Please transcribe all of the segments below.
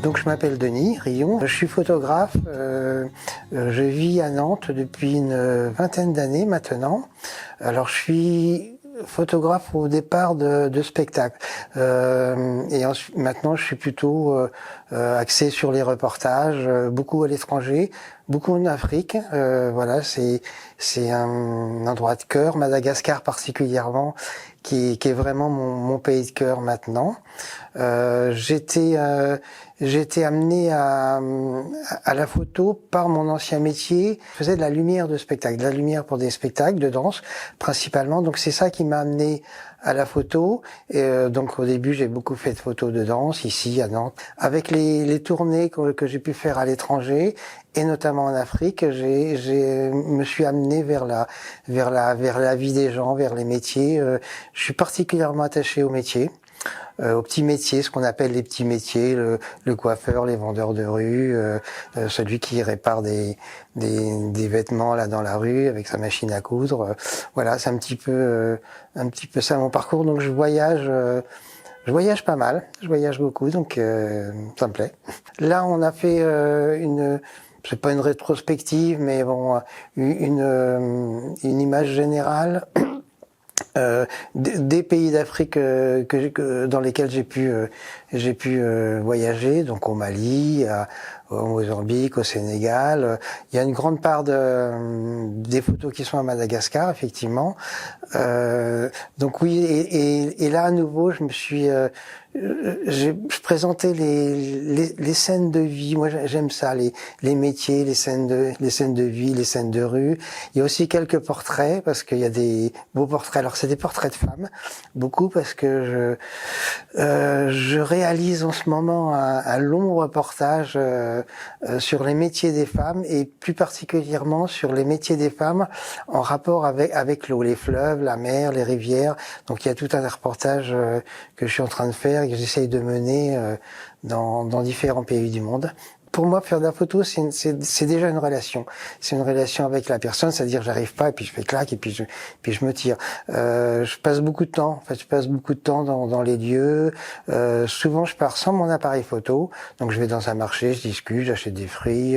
Donc je m'appelle Denis Rion, je suis photographe, je vis à Nantes depuis une vingtaine d'années maintenant. Alors je suis photographe au départ de spectacles maintenant je suis plutôt axé sur les reportages, beaucoup à l'étranger, beaucoup en Afrique. Voilà, c'est un endroit de cœur, Madagascar particulièrement, qui est vraiment mon pays de cœur maintenant. J'ai été amené à la photo par mon ancien métier. Je faisais de la lumière de spectacle, de la lumière pour des spectacles de danse principalement. Donc c'est ça qui m'a amené à la photo. Et donc au début j'ai beaucoup fait de photos de danse ici à Nantes. Avec les tournées que j'ai pu faire à l'étranger et notamment en Afrique, me suis amené vers la vie des gens, vers les métiers. Je suis particulièrement attaché aux métiers. Aux petits métiers, ce qu'on appelle les petits métiers, le coiffeur, les vendeurs de rue, celui qui répare des vêtements là dans la rue avec sa machine à coudre. Voilà, c'est un petit peu ça mon parcours. Donc je voyage pas mal, je voyage beaucoup, donc ça me plaît. Là, on a fait c'est pas une rétrospective, mais bon, une image générale. Des pays d'Afrique dans lesquels j'ai pu voyager, donc au Mali, au Mozambique, au Sénégal. Il y a une grande part des photos qui sont à Madagascar, effectivement. Donc oui, et là à nouveau, je présentais les scènes de vie. Moi, j'aime ça, les métiers, les scènes de vie, les scènes de rue. Il y a aussi quelques portraits, parce qu'il y a des beaux portraits. Alors, c'est des portraits de femmes, beaucoup, parce que je réalise en ce moment un long reportage sur les métiers des femmes, et plus particulièrement sur les métiers des femmes en rapport avec l'eau, les fleuves, la mer, les rivières. Donc, il y a tout un reportage que je suis en train de faire, que j'essaye de mener dans différents pays du monde. Pour moi, faire de la photo, c'est déjà une relation. C'est une relation avec la personne, c'est-à-dire j'arrive pas et puis je fais clac et puis je me tire. Je passe beaucoup de temps. En fait, je passe beaucoup de temps dans les lieux. Souvent, je pars sans mon appareil photo. Donc, je vais dans un marché, je discute, j'achète des fruits,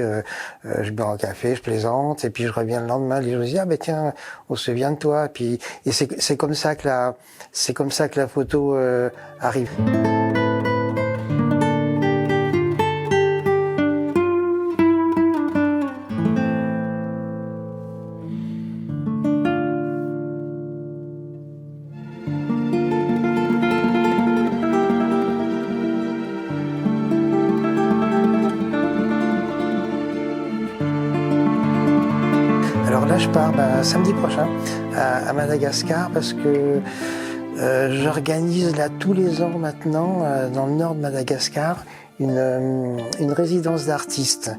je bois un café, je plaisante et puis je reviens le lendemain. Les gens disent tiens, on se souvient de toi. Et c'est comme ça que la photo arrive. Alors là, je pars samedi prochain à Madagascar parce que j'organise là tous les ans maintenant dans le nord de Madagascar une résidence d'artistes.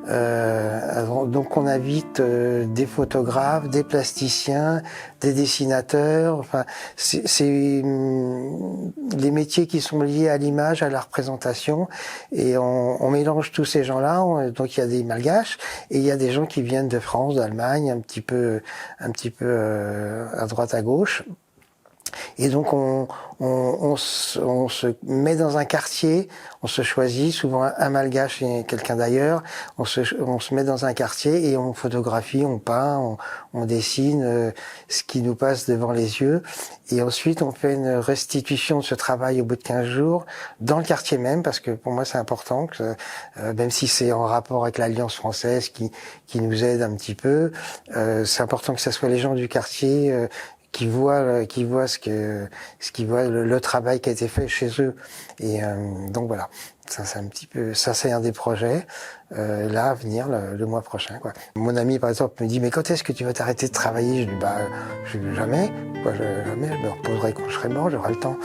Donc on invite des photographes, des plasticiens, des dessinateurs. Enfin, c'est les métiers qui sont liés à l'image, à la représentation, et on mélange tous ces gens-là. Donc il y a des Malgaches et il y a des gens qui viennent de France, d'Allemagne, un petit peu à droite à gauche. Et donc on se met dans un quartier, on se choisit souvent un Malgache et quelqu'un d'ailleurs, on se met dans un quartier et on photographie, on peint, on dessine ce qui nous passe devant les yeux, et ensuite on fait une restitution de ce travail au bout de 15 jours dans le quartier même, parce que pour moi c'est important que même si c'est en rapport avec l'Alliance française qui nous aide un petit peu, c'est important que ce soit les gens du quartier qui voient le travail qui a été fait chez eux. Et donc voilà, ça c'est un des projets là à venir le mois prochain, quoi. Mon ami par exemple me dit mais quand est-ce que tu vas t'arrêter de travailler? Je dis jamais, jamais, je me reposerai quand je serai mort, j'aurai le temps.